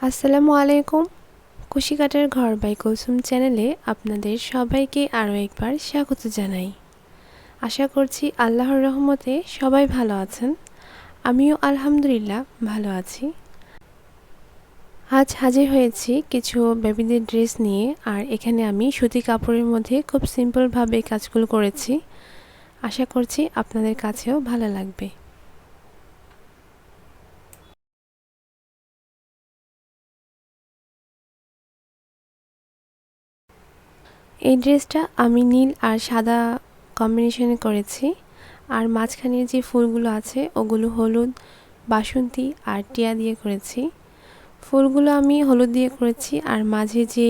আসসালামু আলাইকুম। কুশিকাটার ঘর বাই কুলসুম চ্যানেলে আপনাদের সবাইকে আরও একবার স্বাগত জানাই। আশা করছি আল্লাহর রহমতে সবাই ভালো আছেন। আমিও আলহামদুলিল্লাহ ভালো আছি। আজ হাজির হয়েছি কিছু বেবিদের ড্রেস নিয়ে, আর এখানে আমি সুতি কাপড়ের মধ্যে খুব সিম্পলভাবে কাজগুলো করেছি। আশা করছি আপনাদের কাছেও ভালো লাগবে। এই ড্রেসটা আমি নীল আর সাদা কম্বিনেশনে করেছি, আর মাঝখানের যে ফুলগুলো আছে ওগুলো হলুদ, বাসন্তী আর টিয়া দিয়ে করেছি। ফুলগুলো আমি হলুদ দিয়ে করেছি, আর মাঝে যে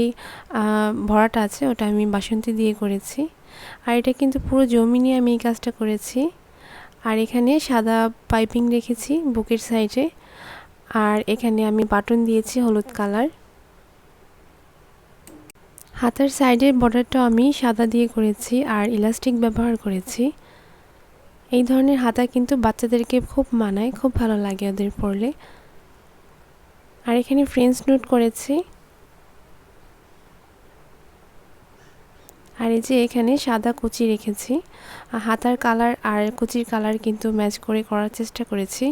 ভরাটা আছে ওটা আমি বাসন্তী দিয়ে করেছি। আর এটা কিন্তু পুরো জমি নিয়ে আমি এই কাজটা করেছি। আর এখানে সাদা পাইপিং রেখেছি বুকের সাইডে, আর এখানে আমি বাটন দিয়েছি হলুদ কালার। হাতার সাইডের বর্ডারটাও আমি সাদা দিয়ে করেছি আর ইলাস্টিক ব্যবহার করেছি। এই ধরনের হাতা কিন্তু বাচ্চাদেরকে খুব মানায়, খুব ভালো লাগে ওদের পরলে। আর এখানে ফ্রেঞ্চ নোট করেছি। আর এই যে এখানে সাদা কুচি রেখেছি। হাতার কালার আর কুচির কালার কিন্তু ম্যাচ করে করার চেষ্টা করেছি।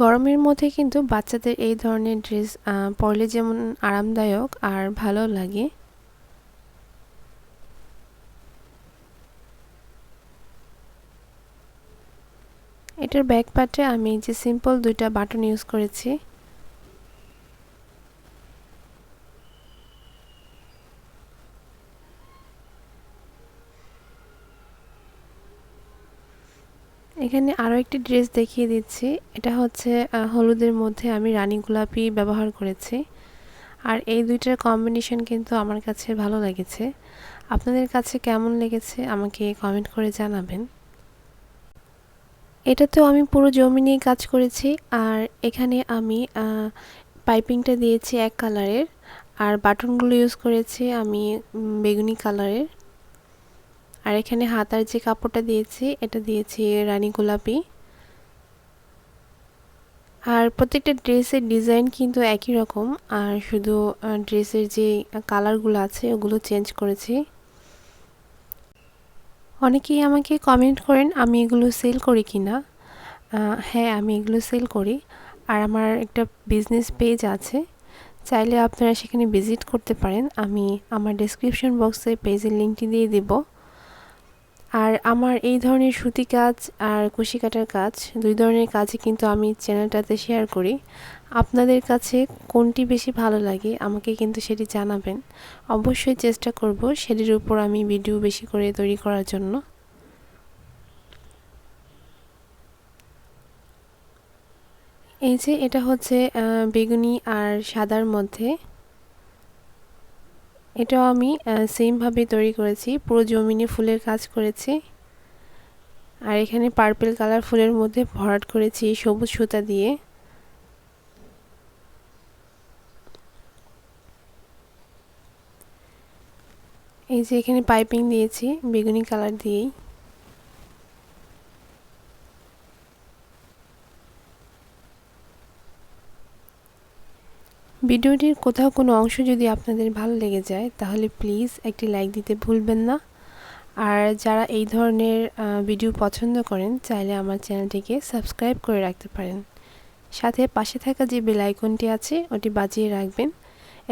গরমের মধ্যে কিন্তু বাচ্চাদের এই ধরনের ড্রেস পরলে যেমন আরামদায়ক আর ভালো লাগে। এটার ব্যাক পার্টে আমি যে সিম্পল দুইটা বাটন ইউজ করেছি। এখানে আরও একটি ড্রেস দেখিয়ে দিচ্ছি। এটা হচ্ছে হলুদের মধ্যে আমি রানী গোলাপি ব্যবহার করেছি। আর এই দুইটার কম্বিনেশন কিন্তু আমার কাছে ভালো লেগেছে। আপনাদের কাছে কেমন লেগেছে আমাকে কমেন্ট করে জানাবেন। এটাতেও আমি পুরো জমি নিয়ে কাজ করেছি, আর এখানে আমি পাইপিংটা দিয়েছি এক কালারের, আর বাটনগুলো ইউজ করেছি আমি বেগুনি কালারের। আর এখানে হাতার যে কাপড়টা দিয়েছি এটা দিয়েছি রানী গোলাপি। আর প্রত্যেকটা ড্রেসের ডিজাইন কিন্তু একই রকম, আর শুধু ড্রেসের যে কালারগুলো আছে ওগুলো চেঞ্জ করেছি। অনেকেই আমাকে কমেন্ট করেন আমি এগুলো সেল করি কিনা। হ্যাঁ, আমি এগুলো সেল করি। আর আমার একটা বিজনেস পেজ আছে, চাইলে আপনারা সেখানে ভিজিট করতে পারেন। আমি আমার ডেসক্রিপশন বক্সে পেজের লিঙ্কটি দিয়ে দেব। আর আমার এই ধরনের সুতি কাজ আর কুশি কাটার কাজ দুই ধরনের কাজই কিন্তু আমি চ্যানেলটাতে শেয়ার করি। আপনাদের কাছে কোনটি বেশি ভালো লাগে আমাকে কিন্তু সেটি জানাবেন। অবশ্যই চেষ্টা করব সেটির উপর আমি ভিডিও বেশি করে তৈরি করার জন্য। এই যে এটা হচ্ছে বেগুনি আর সাদার মধ্যে, এটাও আমি সেমভাবে তৈরি করেছি, পুরো জমিনে ফুলের কাজ করেছি। আর এখানে পার্পল কালার ফুলের মধ্যে ভরাট করেছি সবুজ সুতা দিয়ে। এই যে এখানে পাইপিং দিয়েছি বেগুনি কালার দিয়েই। ভিডিওটির কোথাও কোনো অংশ যদি আপনাদের ভালো লেগে যায় তাহলে প্লিজ একটি লাইক দিতে ভুলবেন না। আর যারা এই ধরনের ভিডিও পছন্দ করেন চাইলে আমার চ্যানেলটিকে সাবস্ক্রাইব করে রাখতে পারেন। সাথে পাশে থাকা যে বেল আইকনটি আছে ওটি বাজিয়ে রাখবেন,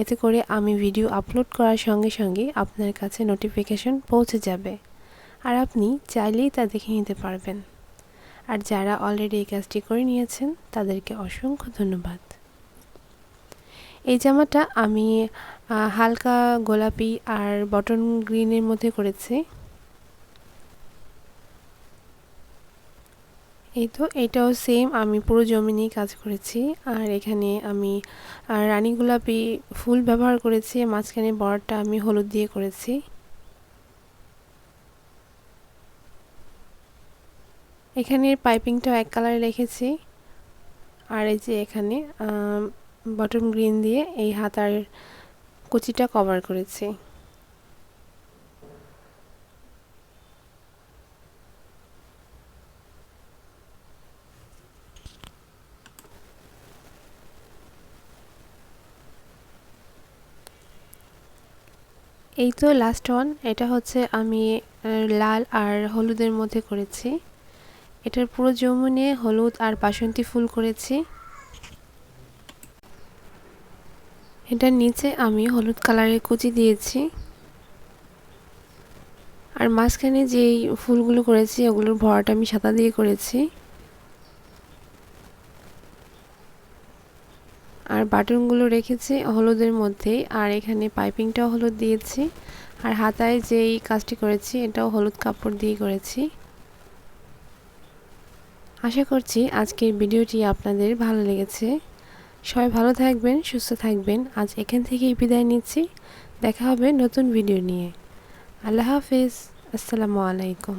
এতে করে আমি ভিডিও আপলোড করার সঙ্গে সঙ্গে আপনার কাছে নোটিফিকেশন পৌঁছে যাবে, আর আপনি চাইলেই তা দেখে নিতে পারবেন। আর যারা অলরেডি এই কাজটি করে নিয়েছেন তাদেরকে অসংখ্য ধন্যবাদ। এই জামাটা আমি হালকা গোলাপি আর বটন গ্রিনের মধ্যে করেছি। এই তো এটাও সেম আমি পুরো জমি নিয়ে কাজ করেছি। আর এখানে আমি রানী গোলাপি ফুল ব্যবহার করেছি, মাঝখানে বর্ডারটা আমি হলুদ দিয়ে করেছি। এখানে পাইপিংটাও এক কালারে রেখেছি। আর এই যে এখানে বটম গ্রিন দিয়ে এই হাতার কুচিটা কভার করেছি। এই তো লাস্ট ওয়ান, এটা হচ্ছে আমি লাল আর হলুদের মধ্যে করেছি। এটার পুরো যৌবনে হলুদ আর বাসন্তী ফুল করেছি। এটার নিচে আমি হলুদ কালারের কুচি দিয়েছি। আর মাঝখানে যেই ফুলগুলো করেছি ওগুলোর ভরাটা আমি সাদা দিয়ে করেছি। আর বাটনগুলো রেখেছি হলুদের মধ্যে, আর এখানে পাইপিংটাও হলুদ দিয়েছি। আর হাতায় যেই কাজটি করেছি এটাও হলুদ কাপড় দিয়ে করেছি। আশা করছি আজকের ভিডিওটি আপনাদের ভালো লেগেছে। সবাই ভালো থাকবেন, সুস্থ থাকবেন। আজ এখান থেকেই বিদায় নিচ্ছি। দেখা হবে নতুন ভিডিও নিয়ে। আল্লাহ হাফেজ। আসসালামু আলাইকুম।